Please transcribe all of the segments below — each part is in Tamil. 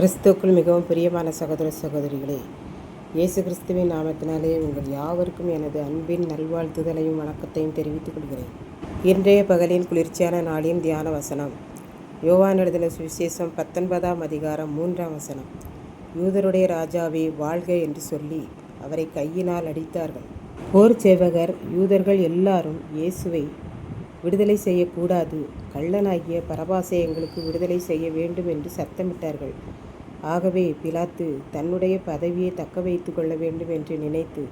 கிறிஸ்துவுக்குள் மிகவும் பிரியமான சகோதர சகோதரிகளே, இயேசு கிறிஸ்துவின் நாமத்தினாலே உங்கள் யாவருக்கும் எனது அன்பின் நல்வாழ்த்துதலையும் வணக்கத்தையும் தெரிவித்துக் கொள்கிறேன். இன்றைய பகலின் குளிர்ச்சியான நாளின் தியான வசனம் யோவான் எழுதின சுவிசேஷம் 19ஆம் அதிகாரம் 3ஆம் வசனம். யூதருடைய ராஜாவே வாழ்க என்று சொல்லி அவரை கையினால் அடித்தார்கள். போர் சேவகர் யூதர்கள் எல்லாரும் இயேசுவை விடுதலை செய்யக்கூடாது, கள்ளனாகிய பரபாசை எங்களுக்கு விடுதலை செய்ய வேண்டும் என்று சத்தமிட்டார்கள். ஆகவே பிலாத்து தன்னுடைய பதவியை தக்க வைத்து கொள்ள வேண்டும் என்று நினைத்து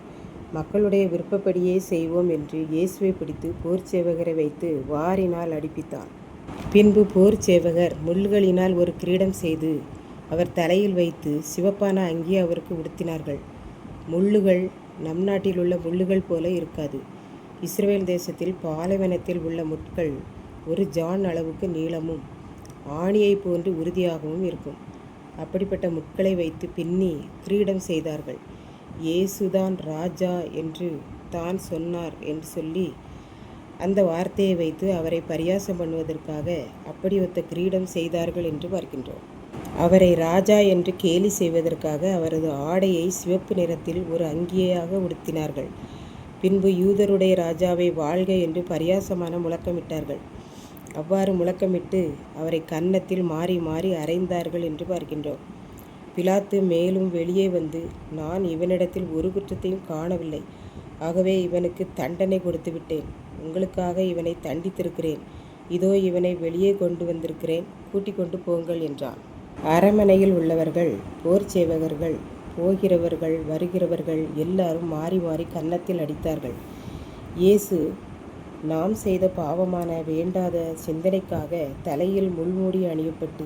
மக்களுடைய விருப்பப்படியே செய்வோம் என்று இயேசுவை பிடித்து போர் சேவகரை வைத்து வாரினால் அடிப்பித்தான். பின்பு போர் சேவகர் முள்களினால் ஒரு கிரீடம் செய்து அவர் தலையில் வைத்து சிவப்பான அங்கி அவருக்கு உடுத்தினார்கள். முள்ளுகள் நம் நாட்டில் உள்ள முள்ளுகள் போல இருக்காது. இஸ்ரவேல் தேசத்தில் பாலைவனத்தில் உள்ள முட்கள் ஒரு ஜான் அளவுக்கு நீளமும் ஆணியை போன்று உறுதியாகவும் இருக்கும். அப்படிப்பட்ட முட்களை வைத்து பின்னி கிரீடம் செய்தார்கள். இயேசுதான் ராஜா என்று தான் சொன்னார் என்று சொல்லி அந்த வார்த்தையை வைத்து அவரை பரியாசம் பண்ணுவதற்காக அப்படி ஒத்த கிரீடம் செய்தார்கள் என்று பார்க்கின்றோம். அவரை ராஜா என்று கேலி செய்வதற்காக அவரது ஆடையை சிவப்பு நிறத்தில் ஒரு அங்கியாக உடுத்தினார்கள். பின்பு யூதருடைய ராஜாவை வாழ்க என்று பரியாசமான முழக்கமிட்டார்கள். அவ்வாறு முழக்கமிட்டு அவரை கன்னத்தில் மாறி மாறி அறைந்தார்கள் என்று பார்க்கின்றோம். பிலாத்து மேலும் வெளியே வந்து, நான் இவனிடத்தில் ஒரு குற்றத்தையும் காணவில்லை, ஆகவே இவனுக்கு தண்டனை கொடுத்து விட்டேன். உங்களுக்காக இவனை தண்டித்திருக்கிறேன். இதோ இவனை வெளியே கொண்டு வந்திருக்கிறேன், கூட்டிக் கொண்டு போங்கள் என்றான். அரண்மனையில் உள்ளவர்கள், போர் சேவகர்கள், போகிறவர்கள் வருகிறவர்கள் எல்லாரும் மாறி மாறி கன்னத்தில் அடித்தார்கள். இயேசு நாம் செய்த பாவமான வேண்டாத சிந்தனைக்காக தலையில் முள்மூடி அணியப்பட்டு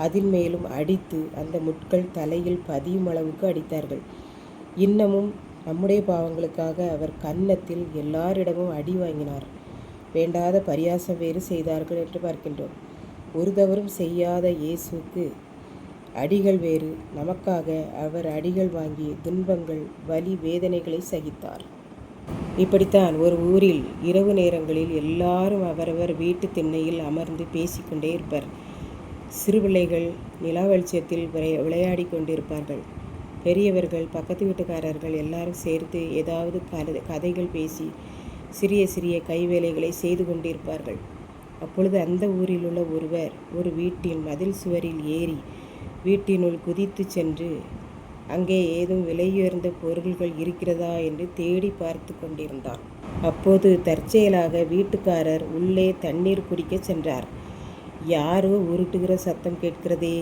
அதில் மேலும் அடித்து அந்த முட்கள் தலையில் பதியும் அளவுக்கு அடித்தார்கள். இன்னமும் நம்முடைய பாவங்களுக்காக அவர் கன்னத்தில் எல்லாரிடமும் அடி வாங்கினார். வேண்டாத பரியாசம் வேறு செய்தார்கள் என்று பார்க்கின்றோம். ஒரு தவறும் செய்யாத இயேசுக்கு அடிகள் வேறு. நமக்காக அவர் அடிகள் வாங்கி துன்பங்கள் வலி வேதனைகளை சகித்தார். இப்படித்தான் ஒரு ஊரில் இரவு நேரங்களில் எல்லாரும் அவரவர் வீட்டு திண்ணையில் அமர்ந்து பேசிக்கொண்டே இருப்பர். சிறு பிள்ளைகள் நிலா வெளிச்சத்தில் விளையாடி கொண்டிருப்பார்கள். பெரியவர்கள், பக்கத்து வீட்டுக்காரர்கள் எல்லாரும் சேர்த்து ஏதாவது கதைகள் பேசி சிறிய சிறிய கைவேலைகளை செய்து கொண்டிருப்பார்கள். அப்பொழுது அந்த ஊரில் உள்ள ஒருவர் ஒரு வீட்டின் மதில் சுவரில் ஏறி வீட்டினுள் குதித்து சென்று அங்கே ஏதும் விலையுயர்ந்த பொருள்கள் இருக்கிறதா என்று தேடி பார்த்து கொண்டிருந்தார். அப்போது தற்செயலாக வீட்டுக்காரர் உள்ளே தண்ணீர் குடிக்க சென்றார். யாரோ உருட்டுகிற சத்தம் கேட்கிறதே,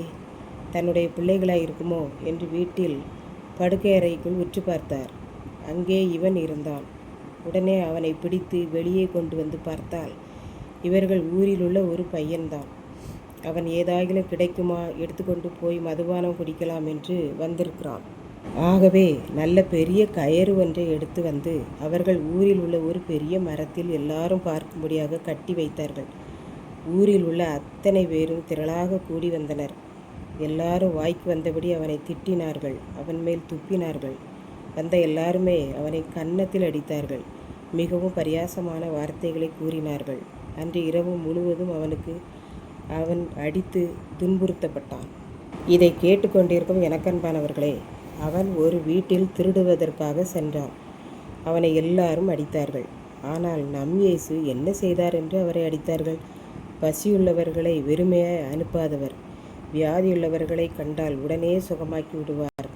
தன்னுடைய பிள்ளைகளாய் இருக்குமோ என்று வீட்டில் படுக்கை அறைக்குள் உற்று பார்த்தார். அங்கே இவன் இருந்தான். உடனே அவனை பிடித்து வெளியே கொண்டு வந்து பார்த்தால் இவர்கள் ஊரில் உள்ள ஒரு பையன்தான். அவன் ஏதாகிலும் கிடைக்குமா, எடுத்துக்கொண்டு போய் மதுபானம் குடிக்கலாம் என்று வந்திருக்கிறான். ஆகவே நல்ல பெரிய கயிறு ஒன்றை எடுத்து வந்து அவர்கள் ஊரில் உள்ள ஒரு பெரிய மரத்தில் எல்லாரும் பார்க்கும்படியாக கட்டி வைத்தார்கள். ஊரில் உள்ள அத்தனை பேரும் திரளாக கூடி வந்தனர். எல்லாரும் வாய்க்கு வந்தபடி அவனை திட்டினார்கள், அவன் மேல் துப்பினார்கள். வந்த எல்லாருமே அவனை கன்னத்தில் அடித்தார்கள். மிகவும் பரியாசமான வார்த்தைகளை கூறினார்கள். அன்று இரவு முழுவதும் அவன் அடித்து துன்புறுத்தப்பட்டான். இதை கேட்டுக்கொண்டிருக்கும் எனக்கன்பானவர்களே, அவன் ஒரு வீட்டில் திருடுவதற்காக சென்றான். அவனை எல்லாரும் அடித்தார்கள். ஆனால் நம் இயேசு என்ன செய்தார் என்று அவரை அடித்தார்கள்? பசியுள்ளவர்களை வெறுமையாய் அனுப்பாதவர், வியாதியுள்ளவர்களை கண்டால் உடனே சுகமாக்கி விடுவார்.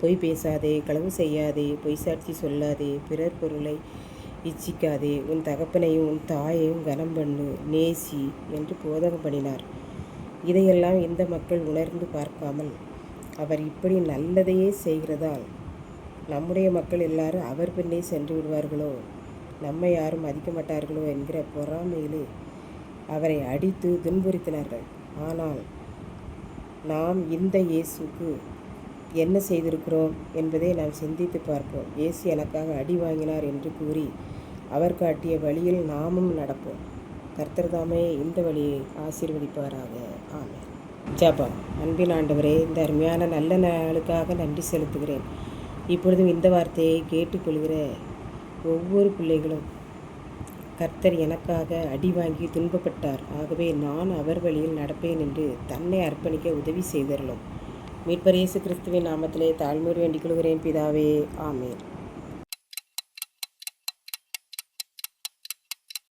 பொய் பேசாதே, களவு செய்யாதே, பொய் சாட்சி சொல்லாதே, பிறர் பொருளை இச்சிக்காதே, உன் தகப்பனையும் உன் தாயையும் கனம் பண்ணு, நேசி என்று போதகம் பண்ணினார். இதையெல்லாம் இந்த மக்கள் உணர்ந்து பார்க்காமல் அவர் இப்படி நல்லதையே செய்கிறதால் நம்முடைய மக்கள் எல்லாரும் அவர் பின்னே சென்று விடுவார்களோ, நம்மை யாரும் மதிக்க மாட்டார்களோ என்கிற பொறாமையிலே அவரை அடித்து துன்புறுத்தினார்கள். ஆனால் நாம் இந்த இயேசுக்கு என்ன செய்திருக்கிறோம் என்பதை நாம் சிந்தித்து பார்ப்போம். இயேசு எனக்காக அடி வாங்கினார் என்று கூறி அவர் காட்டிய வழியில் நாமும் நடப்போம். கர்த்தர் தாமே இந்த வழியை ஆசீர்வதிப்பாராக. ஆமென். ஜெபம். அன்பின் ஆண்டவரே, இந்த அருமையான நல்ல நாளுக்காக நன்றி செலுத்துகிறேன். இப்பொழுதும் இந்த வார்த்தையை கேட்டுக்கொள்கிற ஒவ்வொரு பிள்ளைகளும், கர்த்தர் எனக்காக அடி வாங்கி துன்பப்பட்டார், ஆகவே நான் அவர் வழியில் நடப்பேன் என்று தன்னை அர்ப்பணிக்க உதவி செய்தருளும். மீட்பர் இயேசு கிறிஸ்துவின் நாமத்திலே தாழ்மையோடு வேண்டிக் கொள்கிறேன் பிதாவே. ஆமென்.